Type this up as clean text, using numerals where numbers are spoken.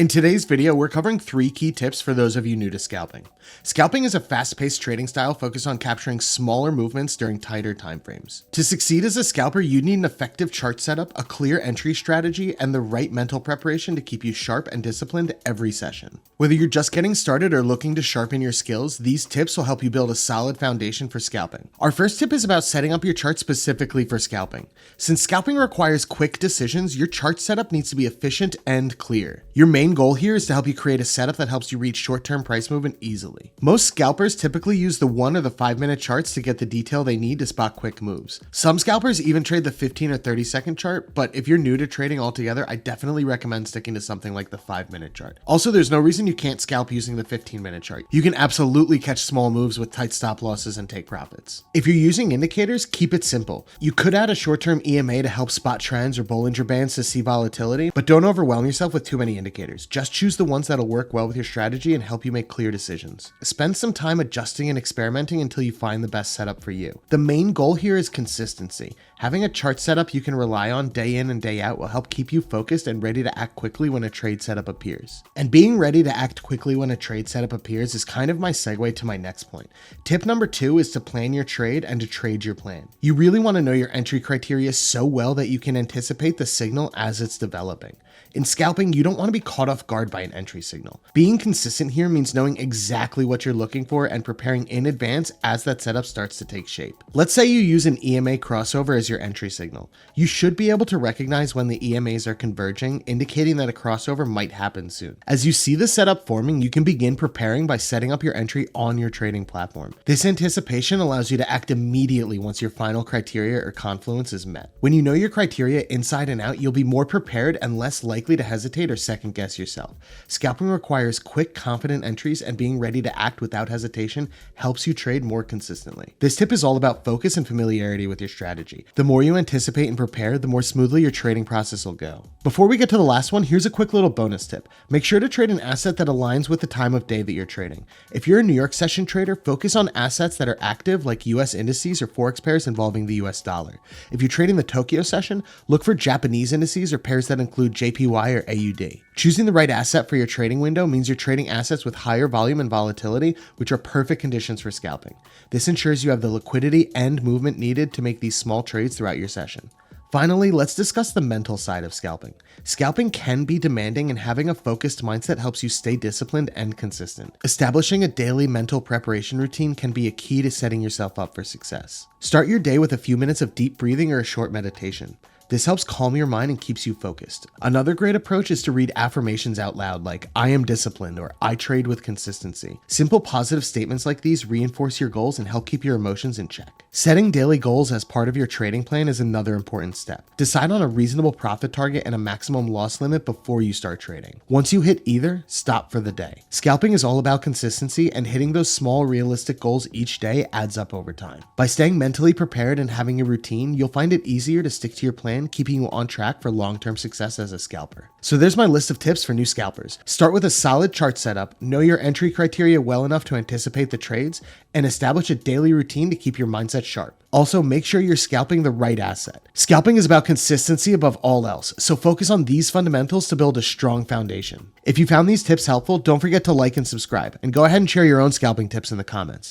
In today's video, we're covering 3 key tips for those of you new to scalping. Scalping is a fast-paced trading style focused on capturing smaller movements during tighter timeframes. To succeed as a scalper, you need an effective chart setup, a clear entry strategy, and the right mental preparation to keep you sharp and disciplined every session. Whether you're just getting started or looking to sharpen your skills, these tips will help you build a solid foundation for scalping. Our first tip is about setting up your chart specifically for scalping. Since scalping requires quick decisions, your chart setup needs to be efficient and clear. Your main goal here is to help you create a setup that helps you reach short-term price movement easily. Most scalpers typically use the 1 or the 5-minute charts to get the detail they need to spot quick moves. Some scalpers even trade the 15 or 30-second chart, but if you're new to trading altogether, I definitely recommend sticking to something like the 5-minute chart. Also, there's no reason you can't scalp using the 15-minute chart. You can absolutely catch small moves with tight stop losses and take profits. If you're using indicators, keep it simple. You could add a short-term EMA to help spot trends or Bollinger Bands to see volatility, but don't overwhelm yourself with too many indicators. Just choose the ones that'll work well with your strategy and help you make clear decisions. Spend some time adjusting and experimenting until you find the best setup for you. The main goal here is consistency. Having a chart setup you can rely on day in and day out will help keep you focused and ready to act quickly when a trade setup appears. And being ready to act quickly when a trade setup appears is kind of my segue to my next point. Tip number 2 is to plan your trade and to trade your plan. You really want to know your entry criteria so well that you can anticipate the signal as it's developing. In scalping, you don't want to be caught off guard by an entry signal. Being consistent here means knowing exactly what you're looking for and preparing in advance as that setup starts to take shape. Let's say you use an EMA crossover as your entry signal. You should be able to recognize when the EMAs are converging, indicating that a crossover might happen soon. As you see the setup forming, you can begin preparing by setting up your entry on your trading platform. This anticipation allows you to act immediately once your final criteria or confluence is met. When you know your criteria inside and out, you'll be more prepared and less likely to hesitate or second guess yourself. Scalping requires quick, confident entries, and being ready to act without hesitation helps you trade more consistently. This tip is all about focus and familiarity with your strategy. The more you anticipate and prepare, the more smoothly your trading process will go. Before we get to the last one, here's a quick little bonus tip. Make sure to trade an asset that aligns with the time of day that you're trading. If you're a New York session trader, focus on assets that are active like US indices or forex pairs involving the US dollar. If you're trading the Tokyo session, look for Japanese indices or pairs that include JPY or AUD. Choosing the right asset for your trading window means you're trading assets with higher volume and volatility, which are perfect conditions for scalping. This ensures you have the liquidity and movement needed to make these small trades throughout your session. Finally, let's discuss the mental side of scalping. Scalping can be demanding, and having a focused mindset helps you stay disciplined and consistent. Establishing a daily mental preparation routine can be a key to setting yourself up for success. Start your day with a few minutes of deep breathing or a short meditation. This helps calm your mind and keeps you focused. Another great approach is to read affirmations out loud like, "I am disciplined" or "I trade with consistency." Simple positive statements like these reinforce your goals and help keep your emotions in check. Setting daily goals as part of your trading plan is another important step. Decide on a reasonable profit target and a maximum loss limit before you start trading. Once you hit either, stop for the day. Scalping is all about consistency, and hitting those small realistic goals each day adds up over time. By staying mentally prepared and having a routine, you'll find it easier to stick to your plan, keeping you on track for long-term success as a scalper. So there's my list of tips for new scalpers. Start with a solid chart setup, know your entry criteria well enough to anticipate the trades, and establish a daily routine to keep your mindset sharp. Also, make sure you're scalping the right asset. Scalping is about consistency above all else, so focus on these fundamentals to build a strong foundation. If you found these tips helpful, don't forget to like and subscribe, and go ahead and share your own scalping tips in the comments.